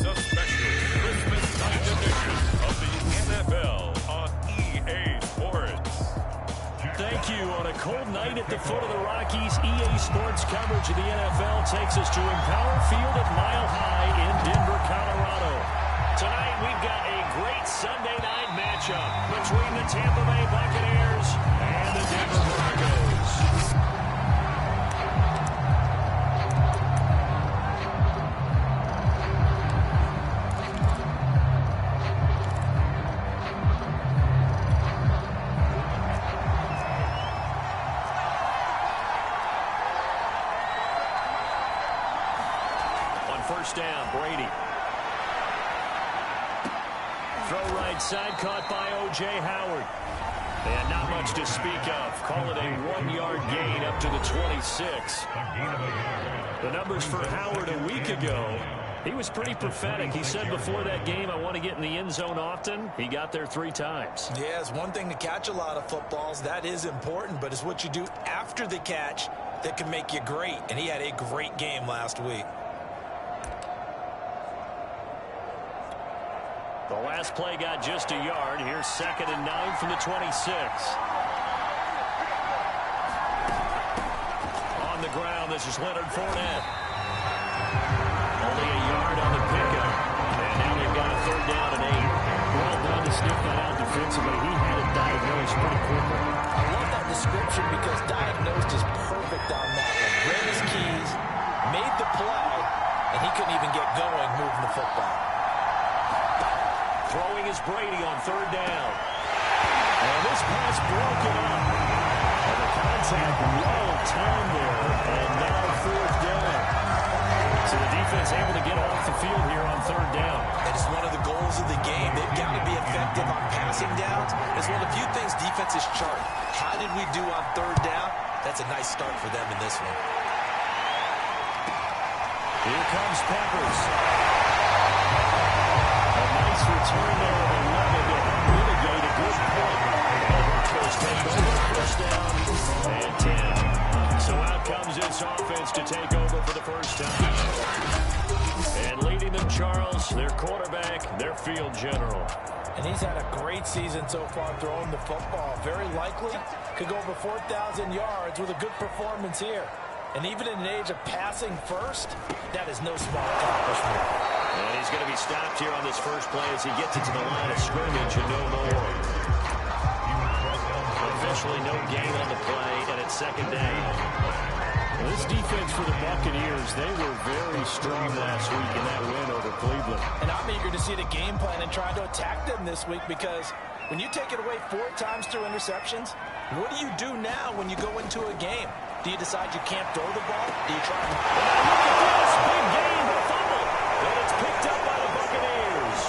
It's a special Christmas night edition of the NFL on EA Sports. Thank you. On a cold night at the foot of the Rockies, EA Sports coverage of the NFL takes us to Empower Field at Mile High in Denver, Colorado. Tonight, we've got a great Sunday night matchup between the Tampa Bay Buccaneers and the Denver Broncos. On first down, Brady. Throw right side, caught by O.J. Howard. And not much to speak of. Call it a 1-yard gain up to the 26. The numbers for Howard a week ago, he was pretty prophetic. He said before that game, I want to get in the end zone often. He got there 3 times. Yeah, it's one thing to catch a lot of footballs. That is important, but it's what you do after the catch that can make you great. And he had a great game last week. The last play got just a yard. Here's 2nd and 9 from the 26. On the ground, this is Leonard Fournette. Only a yard on the pickup. And now they've got a 3rd down and 8. Well done to sniff that out defensively. He had it diagnosed pretty quickly. I love that description because diagnosed is perfect on that one. Read his keys, made the play, and he couldn't even get going moving the football. Throwing is Brady on 3rd down. And this pass broken up. And the contact well timed there. And now 4th down. So the defense able to get off the field here on 3rd down. And it's one of the goals of the game. They've got to be effective on passing downs. It's one of the few things defenses chart. How did we do on 3rd down? That's a nice start for them in this one. Here comes Peppers. Nice return there of 11 to mitigate a good point. And the Broncos take over 1st down and 10. So out comes this offense to take over for the first time. And leading them, Charles, their quarterback, their field general. And he's had a great season so far throwing the football. Very likely could go over 4,000 yards with a good performance here. And even in an age of passing first, that is no small accomplishment. And he's going to be stopped here on this first play as he gets it to the line of scrimmage and no more. Officially no gain on the play, and it's 2nd down. Well, this defense for the Buccaneers, they were very strong last week in that win over Cleveland. And I'm eager to see the game plan and try to attack them this week because when you take it away 4 times through interceptions, what do you do now when you go into a game? Do you decide you can't throw the ball? Do you try and... Look at this! Big gain, a fumble! And it's picked up by the Buccaneers.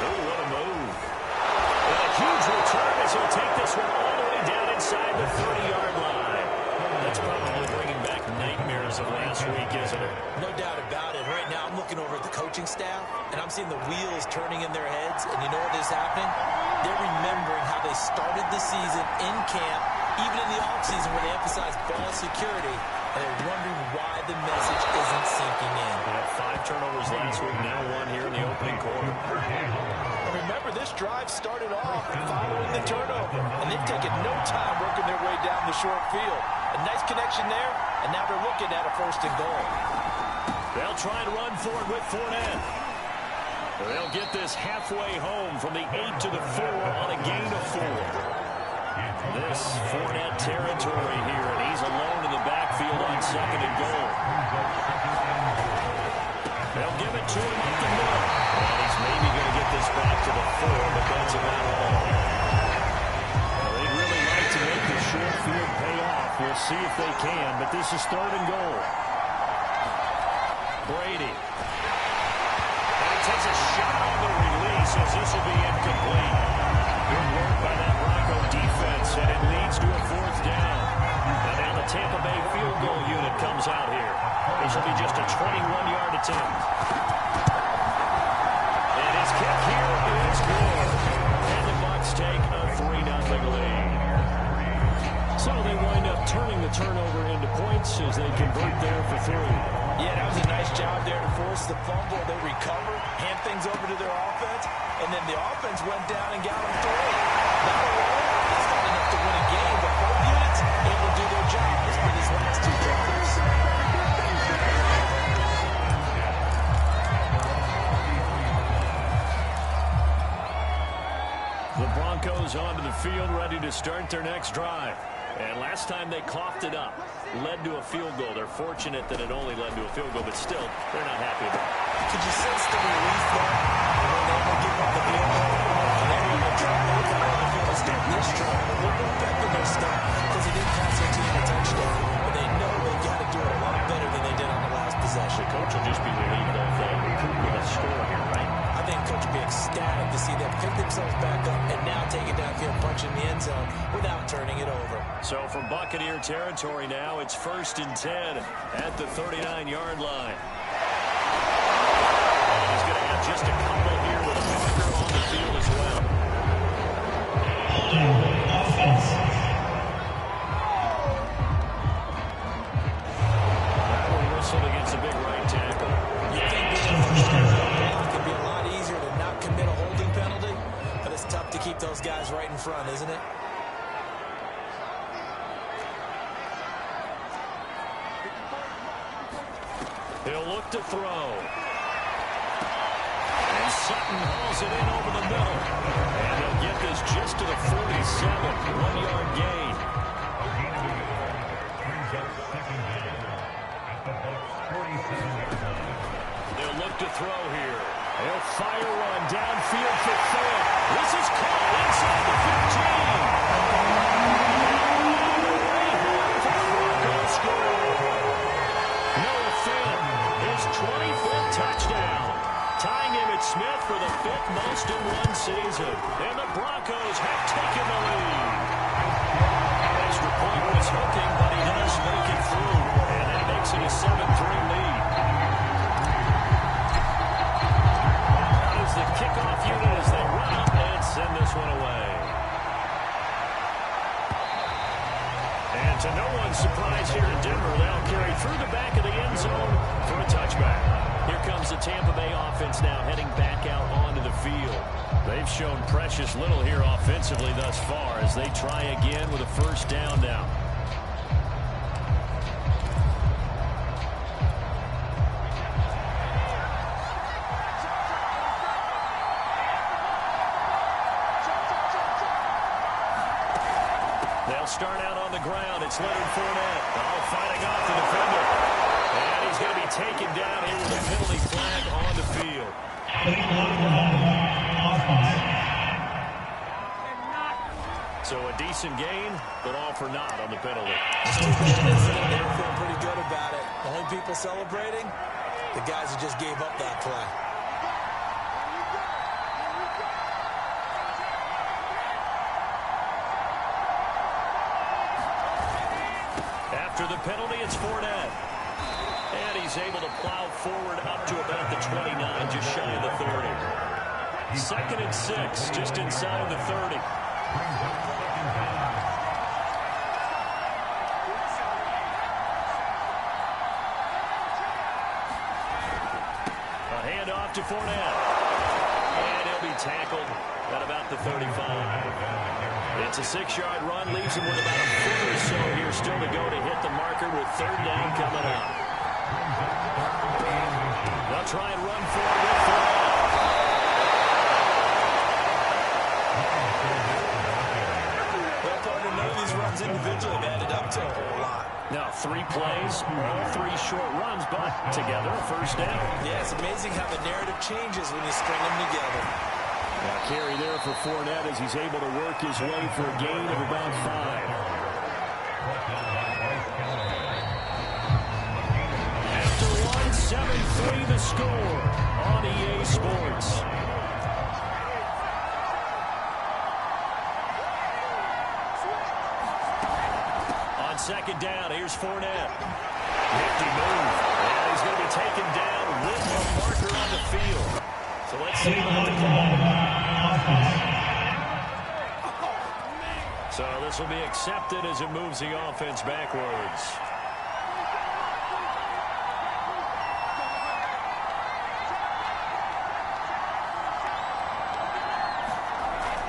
Oh, what a move. And a huge return as he'll take this one all the way down inside the 30-yard line. That's probably bringing back nightmares of last week, isn't it? No doubt about it. Right now, I'm looking over at the coaching staff, and I'm seeing the wheels turning in their heads. And you know what is happening? They're remembering how they started the season in camp, even in the offseason where they emphasized ball security, and they're wondering why the message isn't sinking in. They had 5 turnovers last week, now 1 here in the opening quarter. And remember, this drive started off following the turnover, and they've taken no time working their way down the short field. A nice connection there, and now they're looking at a 1st and goal. They'll try and run for it with Fournette. They'll get this halfway home from the 8 to the 4 on a gain of 4. This Fournette territory here, and he's alone in the backfield on 2nd and goal. They'll give it to him up the middle. And he's maybe going to get this back to the 4, but that's about all. Well, they'd really like to make the short field pay off. We'll see if they can, but this is 3rd and goal. Brady. And he takes a shot on the release as this will be incomplete. Good work by that Bronco defense, and it leads to a 4th down. And now the Tampa Bay field goal unit comes out here. This will be just a 21-yard attempt. And his kick here is good. And the Bucs take a 3-0 lead. So they wind up turning the turnover into points as they convert there for 3. Yeah, that was a nice job there to force forced the fumble. They recovered, hand things over to their offense, and then the offense went down and got them three. Not alone, it's not enough to win a game, but both units able to do their jobs for these last two drives. The Broncos onto the field, ready to start their next drive. And last time they coughed it up, led to a field goal. They're fortunate that it only led to a field goal, but still, they're not happy about it. Could you sense the relief there when they were giving up the field goal? And they were even trying to look out on the field to start this drive. A little more pep in their step because they didn't cost their team a touchdown. But they know they've got to do it a lot better than they did on the last possession. The coach will just be relieved of the score here, right? I think coach will be ecstatic to see them pick themselves back up and now take it downfield, punch in the end zone without turning it over. So from Buccaneer territory now, it's 1st and 10 at the 39-yard line. He's going to have just a couple here with a marker on the field as well. Offense. That one whistled against the big right tackle. You think being a first down block can be a lot easier to not commit a holding penalty, but it's tough to keep those guys right in front, isn't it? He'll look to throw. And Sutton hauls it in over the middle. And he'll get this just to the 47. 1-yard gain. They'll look to throw here. They'll fire one downfield for Fant. This is caught inside the 15. Noah Fant, his 25th touchdown, tying Emmitt Smith for the 5th most in one season. And the Broncos have taken the lead. Extra point was hooking, but he does make it through. And that makes it a 7-3 lead. Now is the kickoff unit as they run up and send this one away. And to no one's surprise here in Denver, they'll carry through the back of the end zone for a touchback. Here comes the Tampa Bay offense now heading back out onto the field. They've shown precious little here offensively thus far as they try again with a first down now. They'll start out on the ground. It's Leonard Fournette. Oh, fighting off the defender. And he's going to be taken down here with a penalty flag on the field. So a decent gain, but all for naught on the penalty. They were feeling pretty good about it. The only people celebrating, the guys who just gave up that play. After the penalty, it's Fournette. And he's able to plow forward up to about the 29, just shy of the 30. 2nd and 6, just inside the 30. A handoff to Fournette. And he'll be tackled at about the 35. It's a 6-yard run, leaves him with about a foot or so here still to go to hit the marker with 3rd down coming up. They'll try and run for it with Fournette. Well, partner, none of these runs individually have added up to a whole lot. Now 3 plays, all 3 short runs, but together a first down. Yeah, it's amazing how the narrative changes when you string them together. Now carry there for Fournette as he's able to work his way for a gain of about 5. After 1, 7-3 the score on EA Sports. On 2nd down, here's Fournette. Nifty move. And he's going to be taken down with a marker on the field. So let's see what the call. So this will be accepted as it moves the offense backwards.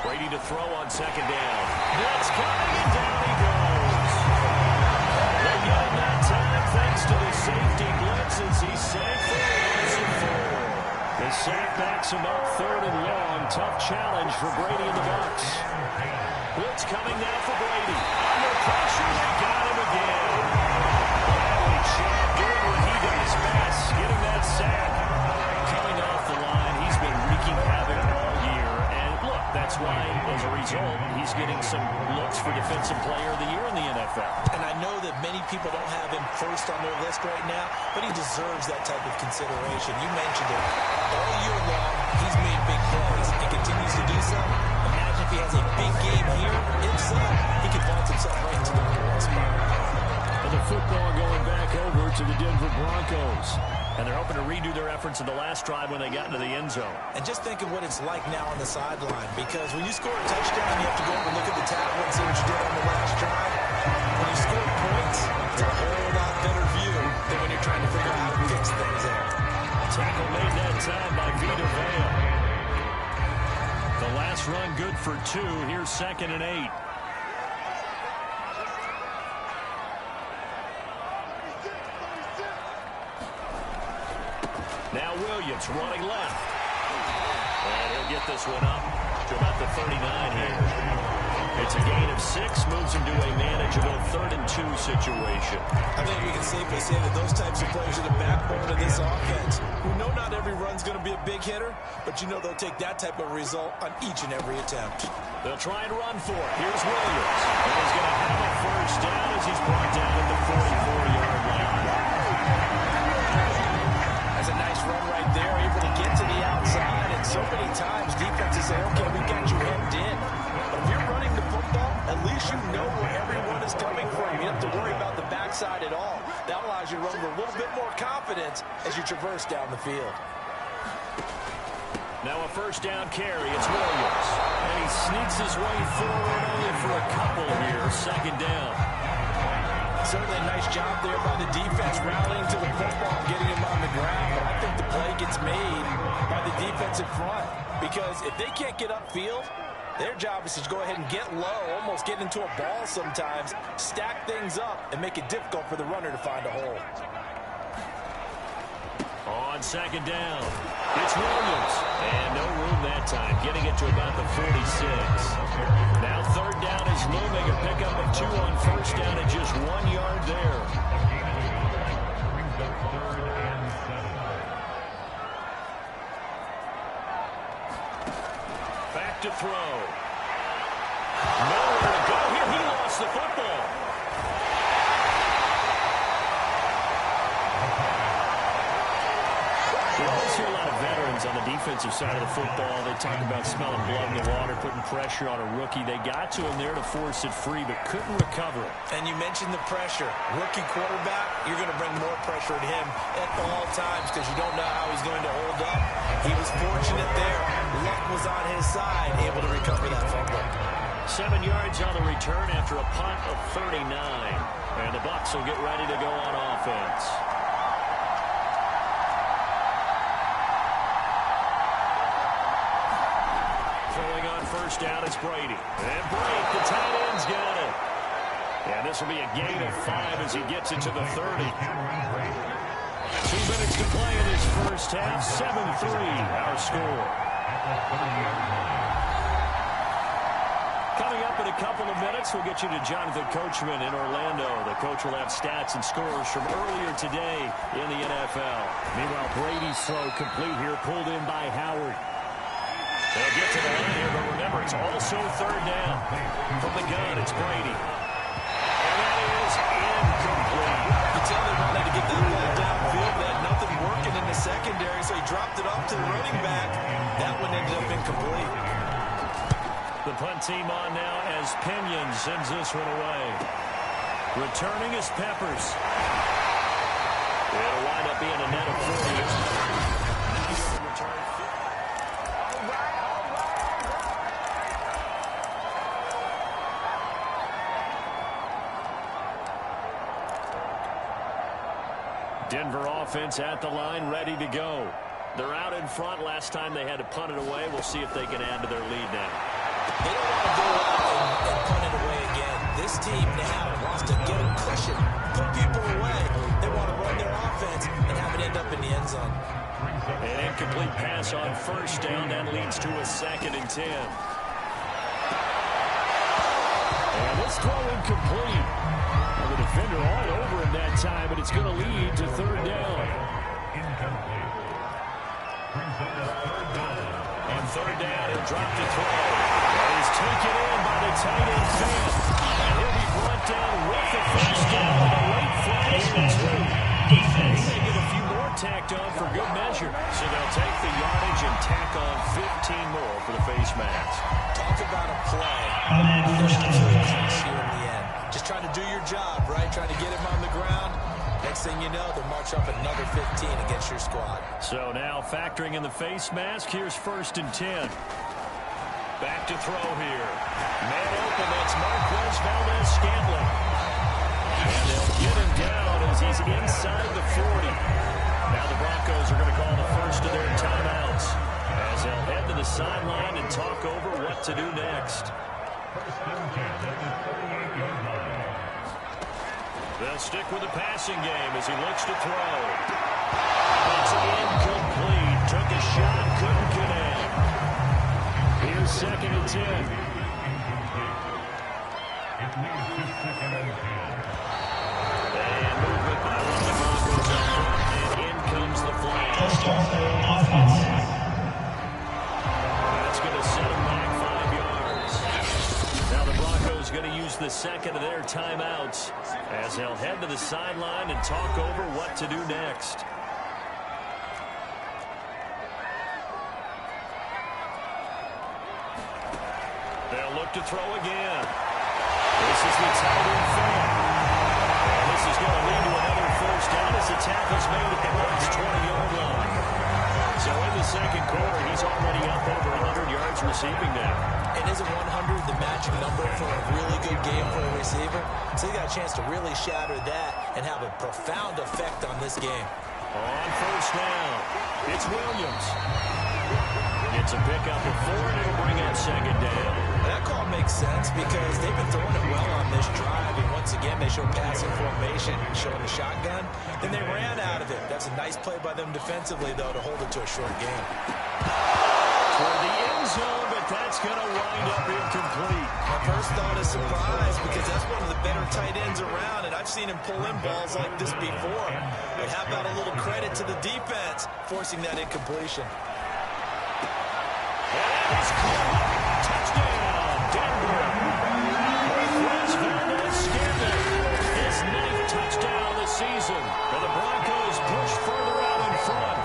Brady to throw on second down. Blitz coming, and down he goes. They get him that time thanks to the safety blitz as he's safe for a loss of 4. The sack backs him up 3rd and long. Tough challenge for Brady and the Bucs. Blitz coming now for Brady. Under pressure, they got him again. Bradley Chubb doing what he does best, getting that sack. Coming off the line, he's been wreaking havoc all year. And look, that's why, as a result, he's getting some looks for Defensive Player of the Year in the NFL. And I know that many people don't have him first on their list right now, but he deserves that type of consideration. You mentioned it. All year long, he's made big plays and continues to do so. Imagine if he has a big game here. If so, he could vault himself right into the number 1 spot. And the football going back over to the Denver Broncos. And they're hoping to redo their efforts in the last drive when they got into the end zone. And just think of what it's like now on the sideline, because when you score a touchdown, you have to go over and look at the tablet and see what you did on the last drive. When you score points, it's a whole lot better view than when you're trying to figure out how to fix things there. Tackle made that time by Vita Vea. The last run good for 2. Here's 2nd and 8. Now Williams running left. And he'll get this one up to about the 39 here. It's a gain of 6, moves him to a manageable 3rd and 2 situation. I think we can safely say that those types of players are the backbone of this offense. We know not every run's going to be a big hitter, but you know they'll take that type of result on each and every attempt. They'll try and run for it. Here's Williams. And he's going to have a first down as he's brought down at the 44-yard line. That's a nice run right there, able to get to the outside. And so many times defenses say, okay, we got you hemmed in. But if you're running the football, at least you know where everyone is coming from. You don't have to worry about the backside at all. That allows you to run with a little bit more confidence as you traverse down the field. Now a first down carry. It's Williams. And he sneaks his way forward only for a couple here. 2nd down. Certainly a nice job there by the defense, rallying to the football and getting him on the ground. But I think the play gets made by the defensive front, because if they can't get upfield, their job is to go ahead and get low, almost get into a ball sometimes, stack things up, and make it difficult for the runner to find a hole. On 2nd down, it's Williams. And no room that time, getting it to about the 46. Now 3rd down is looming, a pickup of 2 on 1st down and just 1 yard there. Back to throw. Nowhere to go here. He lost the football. We always hear a lot of veterans on the defensive side of the football. They talk about smelling blood in the water, putting pressure on a rookie. They got to him there to force it free, but couldn't recover it. And you mentioned the pressure. Rookie quarterback, you're going to bring more pressure at him at all times because you don't know how he's going to hold up. He was fortunate there. Luck was on his side, able to recover that fumble. 7 yards on the return after a punt of 39. And the Bucs will get ready to go on offense. Throwing on first down, it's Brady. And Brady, the tight end's got it. And this will be a gain of 5 as he gets it to the 30. 2 minutes to play in his first half. 7-3 our score. Coming up in a couple of minutes, we'll get you to Jonathan Coachman in Orlando. The coach will have stats and scores from earlier today in the NFL. Meanwhile, Brady's throw complete here, pulled in by Howard. They'll get to the line here, but remember, it's also 3rd down. From the gun, it's Brady. And that is incomplete. You tell they wanted to get that ball downfield. They had nothing working in the secondary, so he dropped it off to the running back. That one ended up incomplete. The punt team on now as Pinion sends this one away. Returning is Peppers. It'll wind up being a net of 40. Denver offense at the line, ready to go. They're out in front. Last time they had to punt it away. We'll see if they can add to their lead now. They don't want to go out and punt it away again. This team now wants to get a cushion, put people away. They want to run their offense and have it end up in the end zone. An incomplete pass on first down. That leads to a 2nd and 10. And this throw incomplete. Well, the defender all over him that time, but it's going to lead to 3rd down. On 3rd down, he'll drop the throw. And he's taken in by the tight end fan. And he'll be brought down with the first down with a late flag here too. He may get a few more tacked on for good measure. So they'll take the yardage and tack on 15 more for the face mask. Talk about a play that actually cost you in the end. Just trying to do your job, right? Trying to get him on the ground. Next thing you know, they'll march up another 15 against your squad. So now factoring in the face mask, here's 1st and 10. Back to throw here. Man open, that's Marquez Valdez-Scantling. And they'll get him down as he's inside the 40. Now the Broncos are going to call the first of their timeouts as they'll head to the sideline and talk over what to do next. They'll stick with the passing game as he looks to throw. It's incomplete. Took a shot, couldn't connect. Here's 2nd and 10. And movement by the Broncos up front, and in comes the flag. That's going to set him back 5 yards. Now the Broncos going to use the 2nd of their timeouts as they'll head to the sideline and talk over what to do next. They'll look to throw again. This is the tight end fan. And this is going to lead to another first down as the tackle's made at the Bucs' 20-yard line. So in the 2nd quarter, he's already up over 100 yards receiving now. And isn't 100 the magic number for a really good game for a receiver? So he got a chance to really shatter that and have a profound effect on this game. On first down, it's Williams. It's a pickup of 4, and it'll bring up 2nd down. That call makes sense because they've been throwing it well on this drive, and once again they show passing formation, showing the shotgun. Then they ran out of it. That's a nice play by them defensively, though, to hold it to a short game. Toward the end zone, but that's going to wind up incomplete. My first thought is surprise because that's one of the better tight ends around, and I've seen him pull in balls like this before. But how about a little credit to the defense forcing that incompletion? Touchdown, Denver. Marquez Valdez-Scantling, his 9th touchdown of the season. And the Broncos push further out in front.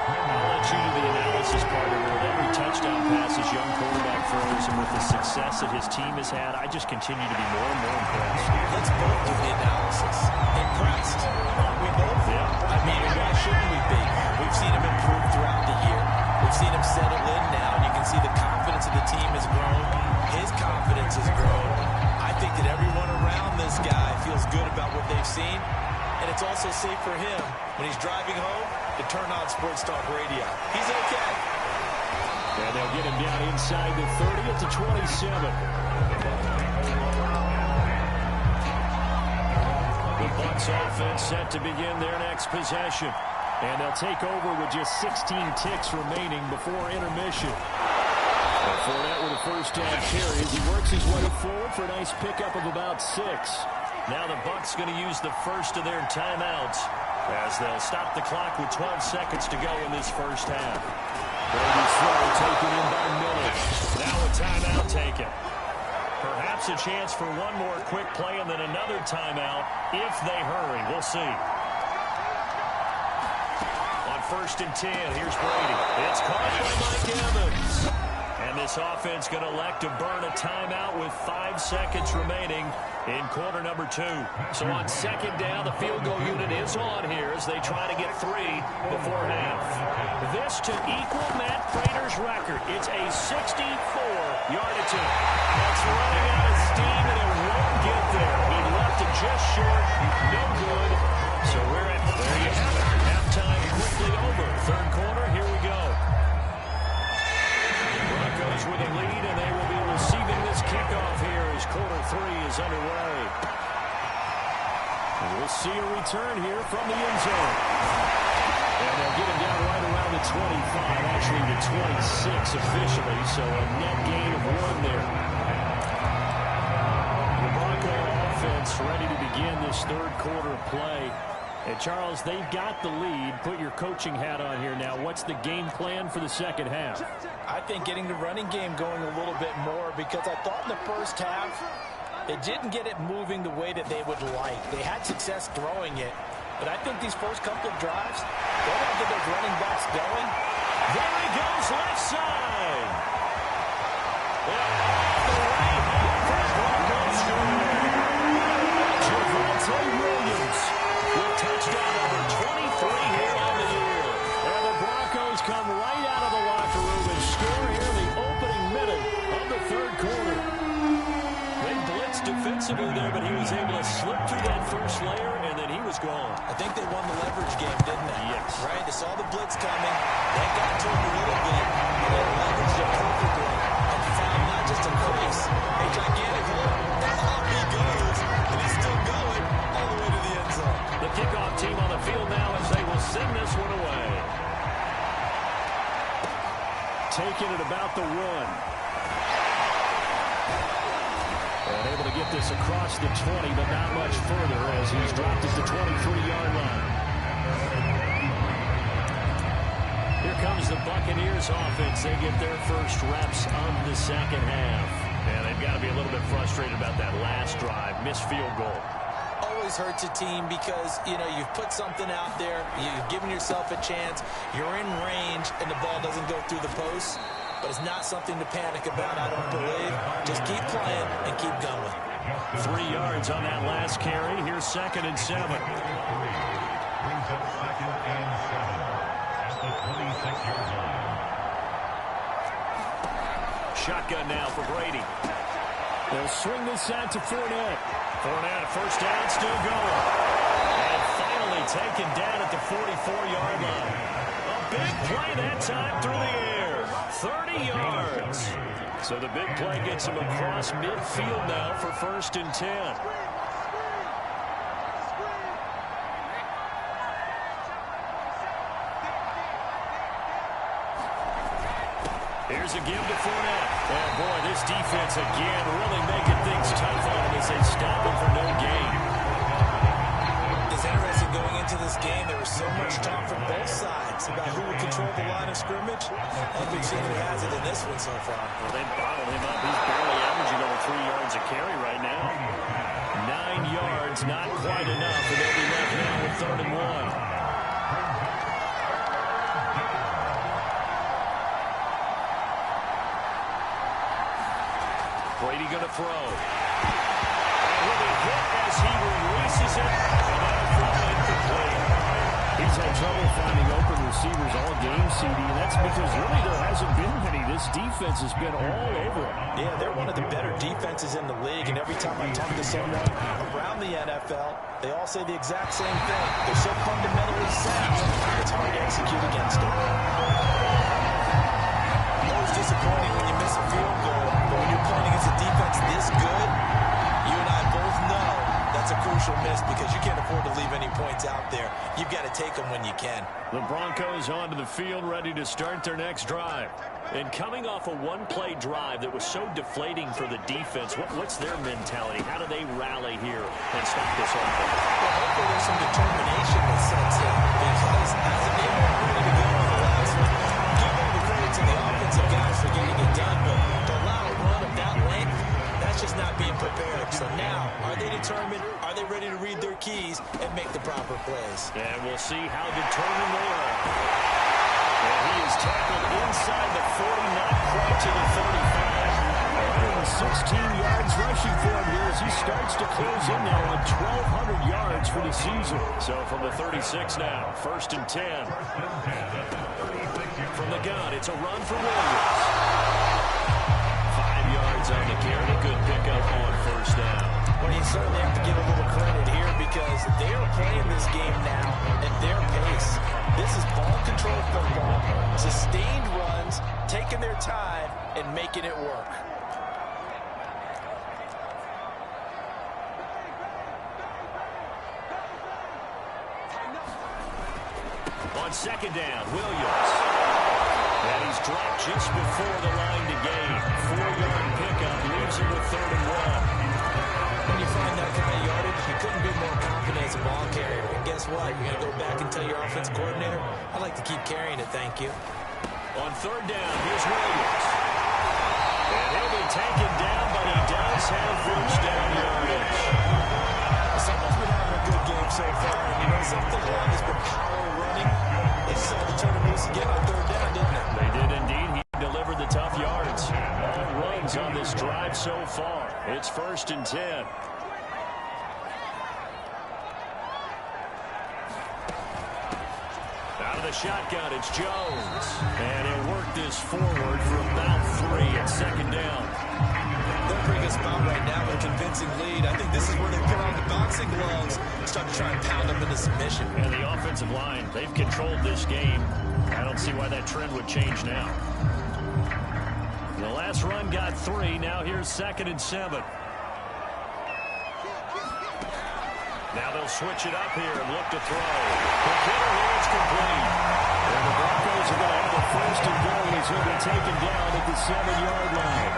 I'll let you do the analysis part of it. With every touchdown pass his young quarterback throws, and with the success that his team has had, I just continue to be more and more impressed. Let's both do the analysis. Impressed. Aren't we both? Yeah. I mean, why shouldn't we be? We've seen him improve throughout the year. We've seen him settle in now, and you can see the confidence of the team has grown. His confidence has grown. I think that everyone around this guy feels good about what they've seen, and it's also safe for him when he's driving home to turn on Sports Talk Radio. He's okay. And they'll get him down inside the 30 at the 27. The Bucs offense set to begin their next possession. And they'll take over with just 16 ticks remaining before intermission. Fournette with a first down carry as he works his way forward for a nice pickup of about 6. Now the Bucs going to use the first of their timeouts as they'll stop the clock with 12 seconds to go in this first half. Brady's throw taken in by Miller. Now a timeout taken. Perhaps a chance for one more quick play and then another timeout if they hurry. We'll see. On 1st and 10, here's Brady. It's caught by Mike Evans. And this offense going to elect to burn a timeout with 5 seconds remaining in quarter number 2. So on 2nd down, the field goal unit is on here as they try to get 3 before half. This to equal Matt Prater's record. It's a 64-yard attempt. That's running out of steam, and it won't get there. He left it just short. No good. So we're at, there you have it. Halftime quickly over. 3rd quarter, here we go. 26 officially, so a net gain of 1 there. The Bronco offense ready to begin this third quarter of play. And, Charles, they've got the lead. Put your coaching hat on here now. What's the game plan for the second half? I think getting the running game going a little bit more, because I thought in the first half they didn't get it moving the way that they would like. They had success throwing it, but I think these first couple of drives, they're going to get those running backs going. There he goes, left side. Williams with touchdown number 23 here on the year. And the Broncos come right out of the locker room and score here in the opening minute of the third quarter. They blitzed defensively there, but he was able to slip through that first layer, and then he was gone. I think they won the leverage game, didn't they? Yes. Right? They saw the blitz coming. They got to him a little bit, and they leveraged it perfectly and found not just a crease, a gigantic hole. Up he goes, and he's still going all the way to the end zone. The kickoff team on the field now as they will send this one away. Taking it about the 1. And able to get this across the 20, but not much further as he's dropped it to 23-yard line. Here comes the Buccaneers offense. They get their first reps of the second half. And they've got to be a little bit frustrated about that last drive. Missed field goal. Always hurts a team because, you know, you've put something out there. You've given yourself a chance. You're in range, and the ball doesn't go through the post. But it's not something to panic about, I don't believe. Just keep playing and keep going. 3 yards on that last carry. Here's 2nd and 7. Brings up 2nd and 7 at the 26-yard line. Shotgun now for Brady. They'll swing this out to Fournette. Fournette, first down, still going. And finally taken down at the 44-yard line. A big play that time through the air. 30 yards. So the big play gets him across midfield now for 1st and 10. Here's a give to Fournette. Oh, boy, this defense again really making things tough on him as they stop him for no gain. It's interesting going into this game. There was so much talk from both sides about who would control the line of scrimmage. And we've seen who has it in this one so far. Well, they bottled him up. He's barely averaging over 3 yards a carry right now. 9 yards, not quite enough, and they'll be left now with 3rd and 1. Brady going to throw. And with a hit as he releases it, and that'll throw incomplete. He's had trouble finding open receivers all game, CD, and that's because really there hasn't been many. This defense has been all over him. Yeah, they're one of the better defenses in the league, and every time I talk to someone around the NFL, they all say the exact same thing. They're so fundamentally sound, it's hard to execute against them. Always disappointing when you miss a field goal, but when you're playing against a defense this good, you and I both know that's a crucial miss because you can't afford to leave any points out there. You've got to take them when you can. The Broncos onto the field ready to start their next drive. And coming off a one-play drive that was so deflating for the defense, what's their mentality? How do they rally here and stop this offense? Well, hopefully there's some determination that sets in because as the game went ready to go on the last one, give all the credit to the offensive guys for getting it done, but to allow a run of that length, that's just not being prepared. So now, are they determined? Are they ready to read their keys and make the proper plays? And we'll see how determined they are. And he is tackled inside the 40, not quite to the 35. 116 yards rushing for him here as he starts to close in now on 1,200 yards for the season. So from the 36 now, 1st and 10. From the gun, it's a run for Williams. 5 yards on the carry. Good pickup on 1st down. Well, you certainly have to give a little credit here because they are playing this game now at their pace. This is ball control football, sustained runs, taking their time, and making it work. On 2nd down, Williams. And he's dropped just before the line to gain. 4-yard pickup leaves him with 3rd and 1. When you find that kind of yardage, you couldn't be more confident as a ball carrier. And guess what? You're going to go back and tell your offensive coordinator, I'd like to keep carrying it, thank you. On 3rd down, here's Williams. And he'll be taken down, but he does have first down yardage. Someone's been having a good game so far. And you know something? A lot has been power running. They decided to turn it loose again on 3rd down, didn't they? They did indeed. He delivered the tough yards. All runs on this drive so far. It's 1st and 10. Out of the shotgun, it's Jones. And he'll work this forward for about 3 at 2nd down. They're bringing us out right now with a convincing lead. I think this is where they put on the boxing gloves and start to try and pound them into submission. And the offensive line, they've controlled this game. I don't see why that trend would change now. The last run got 3. Now here's 2nd and 7. Now they'll switch it up here and look to throw. The hitter here is complete. And the Broncos are going to have a 1st and goal as he'll be taken down at the 7-yard line.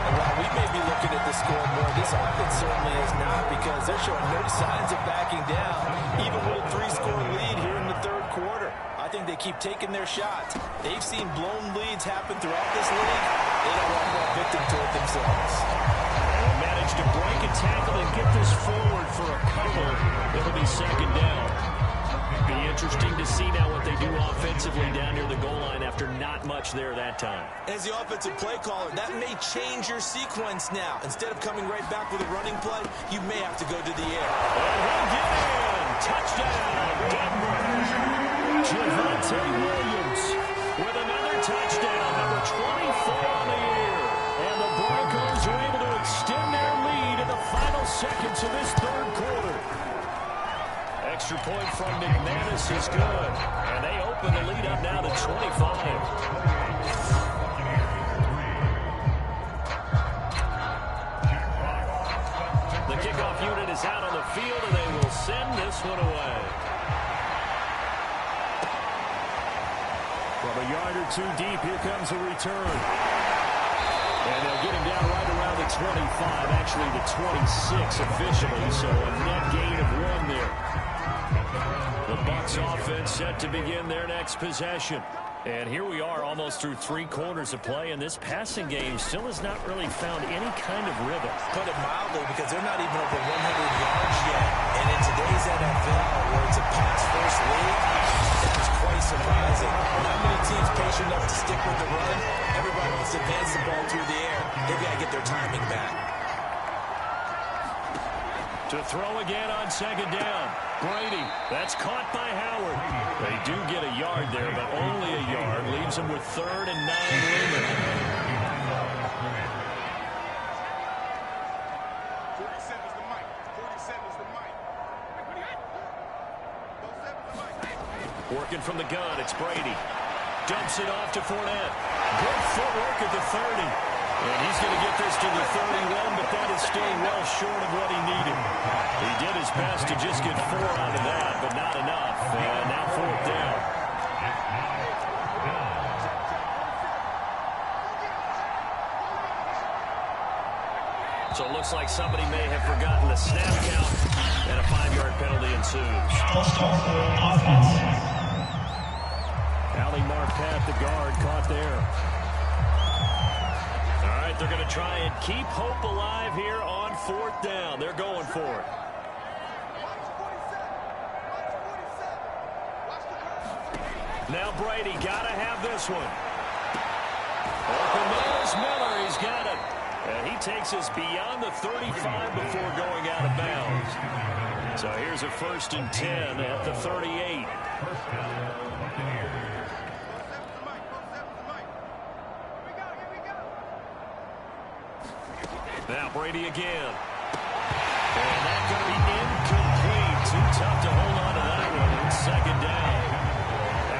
And while we may be looking at the scoreboard, this offense certainly is not, because they're showing no signs of backing down, even with a 3-score lead here in the 3rd quarter. I think they keep taking their shots. They've seen blown leads happen throughout this league. They don't want to fall victim to it themselves. They'll manage to break a tackle and get this forward for a couple. It'll be 2nd down. Be interesting to see now what they do offensively down near the goal line after not much there that time. As the offensive play caller, that may change your sequence now. Instead of coming right back with a running play, you may have to go to the air. And he'll get in. Touchdown, Denver. Javonte Williams with another touchdown, number 24 on the year. And the Broncos are able to extend their lead in the final seconds of this 3rd quarter. Extra point from McManus is good. And they open the lead up now to 25. The kickoff unit is out on the field, and they will send this one away. From a yard or 2 deep, here comes a return. And they'll get him down right around the 25, actually the 26 officially, so a net gain of 1 there. The Bucs offense set to begin their next possession. And here we are almost through 3 quarters of play, and this passing game still has not really found any kind of rhythm. Put it mildly, because they're not even over 100 yards yet. And in today's NFL, where it's a pass-first league, that's quite surprising. Not many teams patient enough to stick with the run. Everybody wants to advance the ball through the air. They've got to get their timing back. To throw again on 2nd down. Brady, that's caught by Howard. They do get a yard there, but only a yard. Leaves them with 3rd and 9 remaining. 47 is the mic. 47 is the mic. Working from the gun, it's Brady. Dumps it off to Fournette. Good footwork at the 30. And he's going to get this to the 31, but that is still well short of what he needed. He did his best to just get 4 out of that, but not enough. And now 4th down. So it looks like somebody may have forgotten the snap count, and a 5-yard penalty ensues. Ali Marpet, the guard, caught there. All right, they're going to try and keep hope alive here on 4th down. They're going for it. Now Brady got to have this one. Open man is Miller. He's got it. And he takes us beyond the 35 before going out of bounds. So here's a 1st and 10 at the 38. Now Brady again. And that's going to be incomplete. Too tough to hold on to that one. It's 2nd down.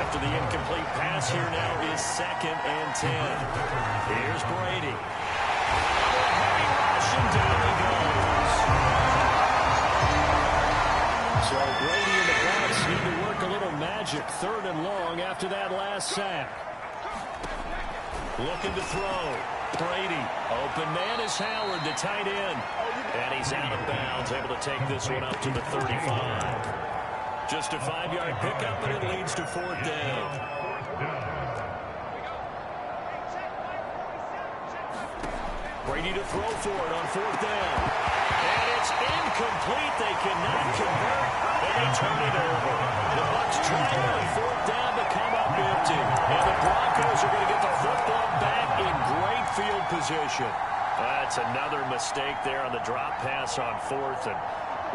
After the incomplete pass, here now is 2nd and 10. Here's Brady. Heavy rush, and down he goes. So Brady and the Bucs need to work a little magic. 3rd and long after that last sack. Looking to throw. Brady. Open man is Howard, the tight end. And he's out of bounds, able to take this one up to the 35. Just a 5-yard pickup, and it leads to 4th down. Brady to throw for it on 4th down. And it's incomplete. They cannot convert, and they turn it over. The Bucs try on 4th down to come up empty. And the Broncos are going to get the football back in great field position. That's another mistake there on the drop pass on 4th, and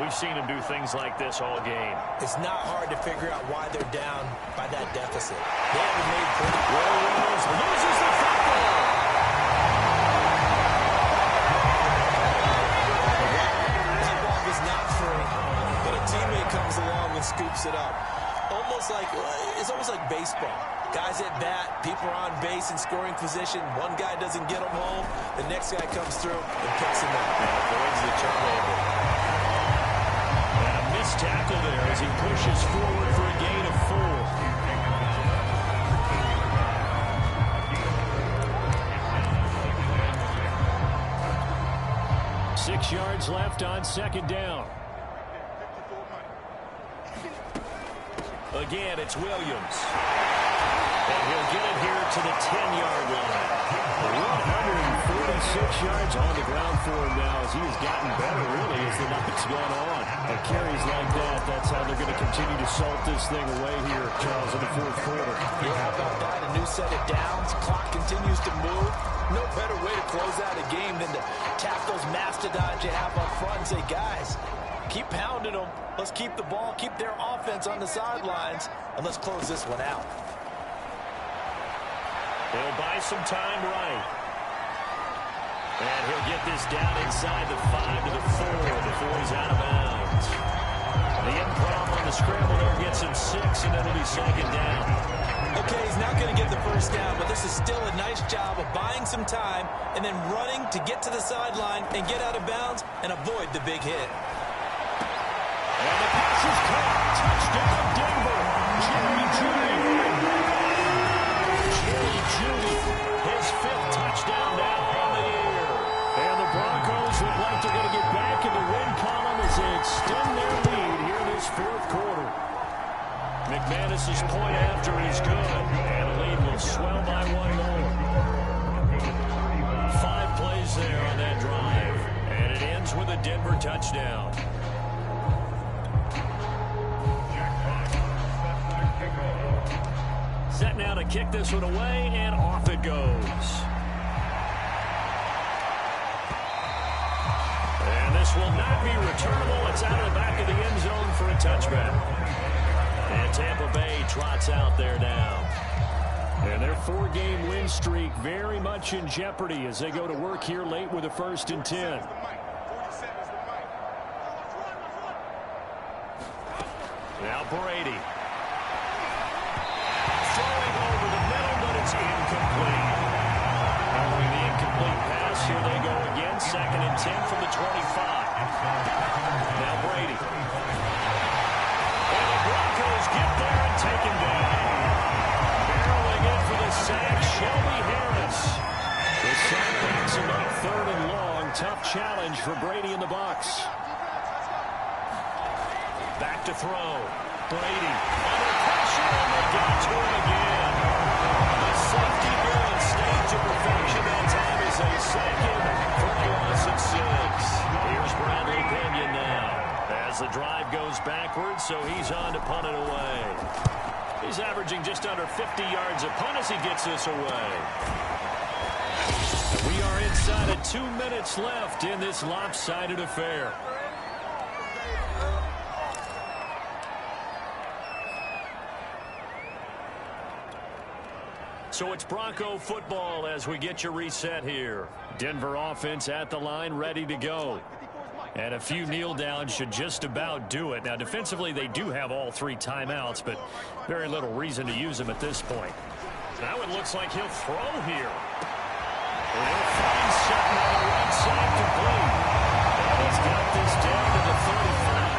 we've seen him do things like this all game. It's not hard to figure out why they're down by that deficit. They haven't made pretty. Williams loses the football. That ball was not free, but a teammate comes along and scoops it up. It's almost like baseball. Guys at bat, people are on base in scoring position. One guy doesn't get them home. The next guy comes through and picks him up. And avoids the turnover. And a missed tackle there as he pushes forward for a gain of 4. 6 yards left on 2nd down. Again, it's Williams. And he'll get it here to the 10-yard line. 146 yards on the ground for him now as he has gotten better, really, as the night's gone on. And carries like that, that's how they're going to continue to salt this thing away here, Charles, in the 4th quarter. Yeah, how about that? A new set of downs. Clock continues to move. No better way to close out a game than to tap those mastodons you have up front and say, guys, keep pounding them. Let's keep the ball, keep their offense on the sidelines, and let's close this one out. He'll buy some time right. And he'll get this down inside the 5 to the 4 before he's out of bounds. The improv on the scramble there gets him 6, and it'll be 2nd down. Okay, he's not going to get the first down, but this is still a nice job of buying some time and then running to get to the sideline and get out of bounds and avoid the big hit. And the pass is caught. Touchdown, Denver. Jerry Jeudy, his 5th touchdown now on the year. And the Broncos look like they're going to get back in the win column as they extend their lead here in this 4th quarter. McManus's point after is good, and the lead will swell by 1 more. 5 plays there on that drive, and it ends with a Denver touchdown. Set now to kick this one away, and off it goes. And this will not be returnable. It's out of the back of the end zone for a touchback. And Tampa Bay trots out there now. And their 4-game win streak very much in jeopardy as they go to work here late with a 1st and 10. Now Brady. Throwing over the middle, but it's incomplete. Following the incomplete pass, here they go again. 2nd and 10 from the 25. Now Brady. And the Broncos get there and take him down. Barreling in for the sack, Shelby Harris. The sack backs him up 3rd and long. Tough challenge for Brady and the Bucs. Back to throw. Brady under pressure, and they get to him again. The safety going stage of perfection that time is a 2nd for a loss of 6. Here's Bradley Pinion now. As the drive goes backwards, so he's on to punt it away. He's averaging just under 50 yards a punt as he gets this away. We are inside of 2 minutes left in this lopsided affair. So it's Bronco football as we get you reset here. Denver offense at the line, ready to go. And a few kneel downs should just about do it. Now, defensively, they do have all 3 timeouts, but very little reason to use them at this point. Now it looks like he'll throw here. And he'll find something on the right side complete. And he's got this down to the 35.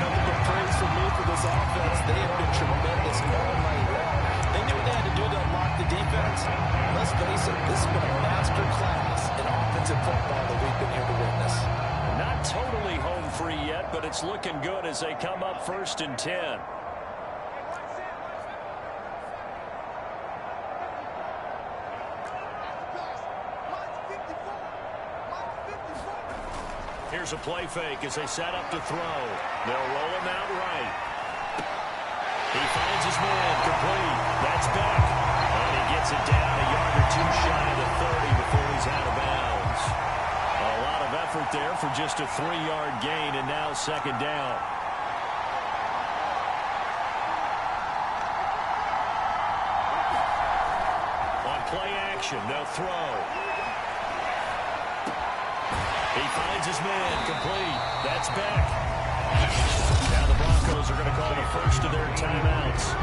Nothing but praise from me for this offense. They have been tremendous all night long. They knew what they had to do to unlock the defense. as they come up 1st and 10. Here's a play fake as they set up to throw. They'll roll him out right. He finds his man, complete. That's back. And he gets it down a yard or two shy of the 30 before he's out of bounds. A lot of effort there for just a 3-yard gain, and now 2nd down. On play action, they'll throw. He finds his man, complete. That's back. Now the Broncos are going to call the first of their timeouts.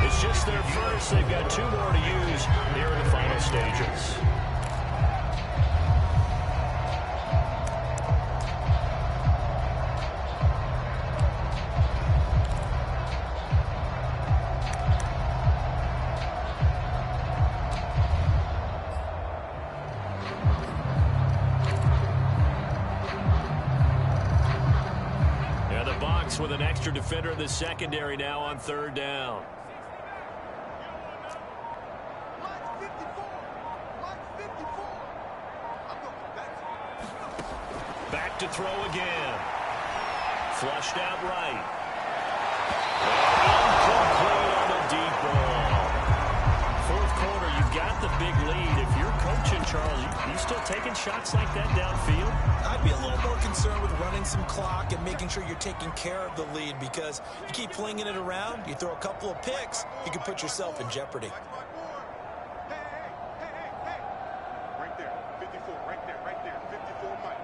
It's just their first. They've got 2 more to use here in the final stages. With an extra defender in the secondary now on 3rd down. Back to throw again. Flushed out right. Incomplete on a deep ball. 4th quarter, you've got the big lead. If you're coaching, Charles, you still taking shots like that downfield? I'd be a little more concerned with running some clock and making sure you're taking care of the lead, because you keep flinging it around, you throw a couple of picks, you can put yourself in jeopardy. Right there, 54, right there, 54, Mike.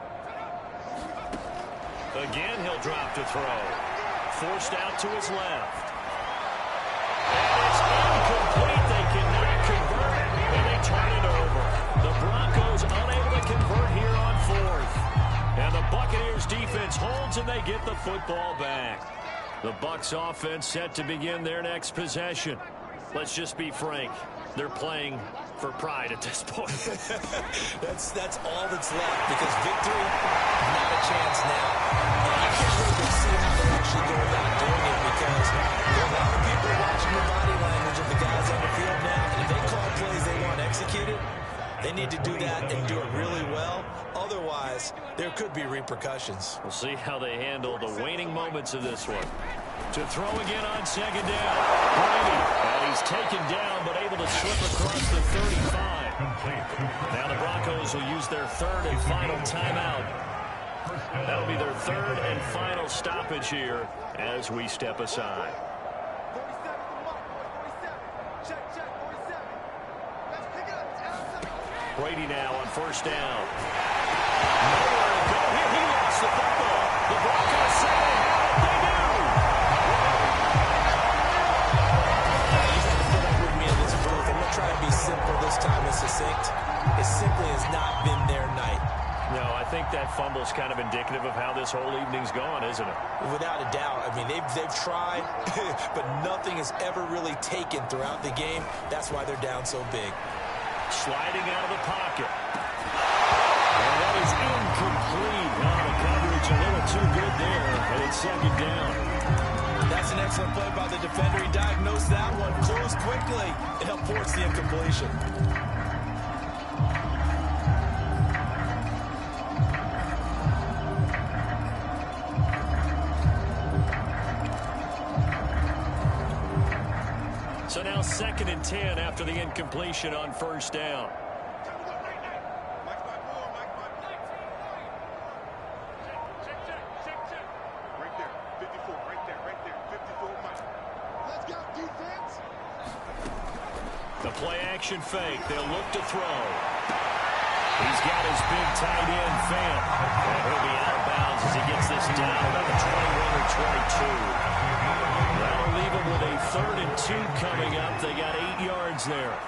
Again, he'll drop to throw. Forced out to his left. And it's incomplete. They cannot convert, and they turn it over. The Broncos unable to convert here on 4th. And the Buccaneers defense holds, and they get the football back. The Bucs offense set to begin their next possession. Let's just be frank. They're playing for pride at this point. That's all that's left, because victory, not a chance now. And I can't wait to see how they actually go about doing it, because there are a lot of people watching the body language of the guys on the field now, and if they call plays they want executed, they need to do that and do it really well. Otherwise, there could be repercussions. We'll see how they handle the waning moments of this one. To throw again on 2nd down. Brady, and he's taken down, but able to slip across the 35. Now the Broncos will use their 3rd and final timeout. That'll be their 3rd and final stoppage here as we step aside. 47 to Mike, 47. Check, 47. Let's pick it up. Brady now on 1st down. Nowhere to go here. He lost the football. The Broncos say they have it. They do. You have to put up with me in this booth. I'm going to try and be simple this time and succinct. It simply has not been their night. No, I think that fumble's kind of indicative of how this whole evening's gone, isn't it? Without a doubt. I mean, they've tried, but nothing has ever really taken throughout the game. That's why they're down so big. Sliding out of the pocket. And that is incomplete. Now the coverage a little too good there, and it's 2nd down. That's an excellent play by the defender. He diagnosed that one, closed quickly, and helped force the incompletion. So now 2nd and 10 after the incompletion on 1st down. Right there, 54, right there, 54, Mike. Let's go, defense. The play action fake. They'll look to throw. He's got his big tight end, Fant. And he'll be out of bounds as he gets this down about the 21 or 22. That'll leave him with a 3rd and 2 coming up. They got 8 yards there.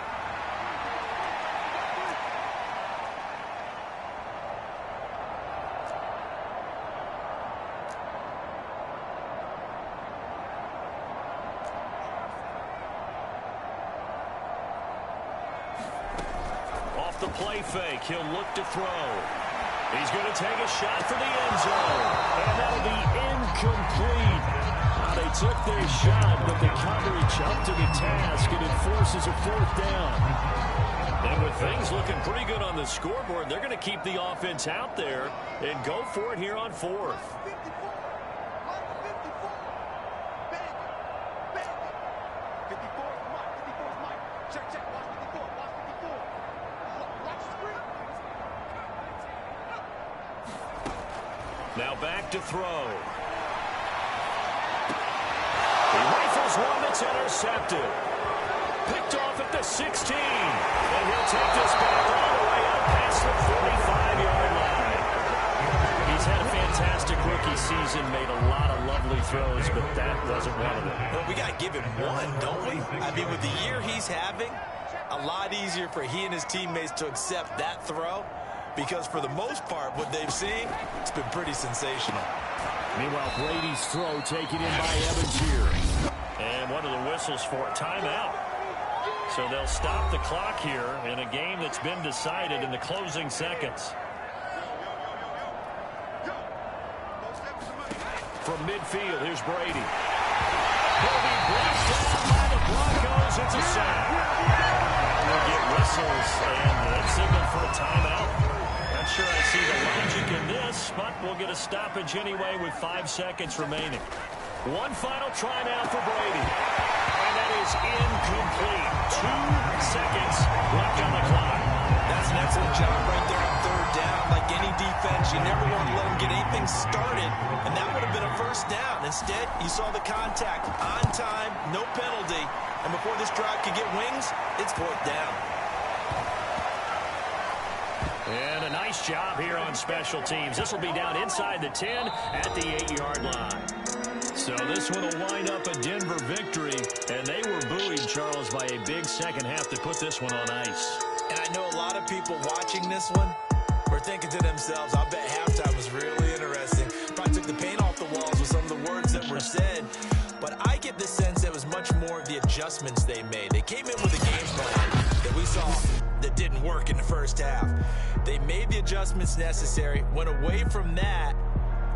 Off the play fake, he'll look to throw. He's going to take a shot for the end zone. And that'll be incomplete. They took their shot, but the coverage up to the task, and it forces a fourth down. And with things looking pretty good on the scoreboard, they're going to keep the offense out there and go for it here on fourth. 54. Bang. 54 is Mike. 54 is Mike. Check. Watch 54. Watch the screen. Now back to throw. He rifles one that's intercepted. Picked off at the 16. And he'll take this back all the way up past the 45-yard line. He's had a fantastic rookie season, made a lot of lovely throws, but that wasn't one of them. Well, we got to give him one, don't we? I mean, with the year he's having, a lot easier for he and his teammates to accept that throw, because for the most part, what they've seen, it's been pretty sensational. Meanwhile, Brady's throw taken in by Evans here. And one of the whistles for a timeout. So they'll stop the clock here in a game that's been decided in the closing seconds. From midfield, here's Brady. He'll be blocked down by the Broncos. It's a sack. We'll get whistles and that signal for a timeout. Not sure I see the logic in this, but we'll get a stoppage anyway with 5 seconds remaining. One final try now for Brady. And that is incomplete. 2 seconds left on the clock. That's an excellent job right there on third down. Like any defense, you never want to let them get anything started, and that would have been a first down. Instead, you saw the contact on time, no penalty, and before this drive could get wings, it's fourth down. And a nice job here on special teams. This will be down inside the 10 at the 8-yard line. So this one will wind up a Denver victory, and they were buoyed, Charles, by a big second half to put this one on ice. And I know a lot of people watching this one were thinking to themselves, I bet halftime was really interesting. Probably took the paint off the walls with some of the words that were said. But I get the sense that it was much more of the adjustments they made. They came in with a game plan that we saw that didn't work in the first half. They made the adjustments necessary, went away from that,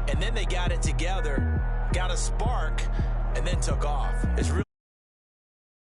and then they got it together, got a spark, and then took off. It's really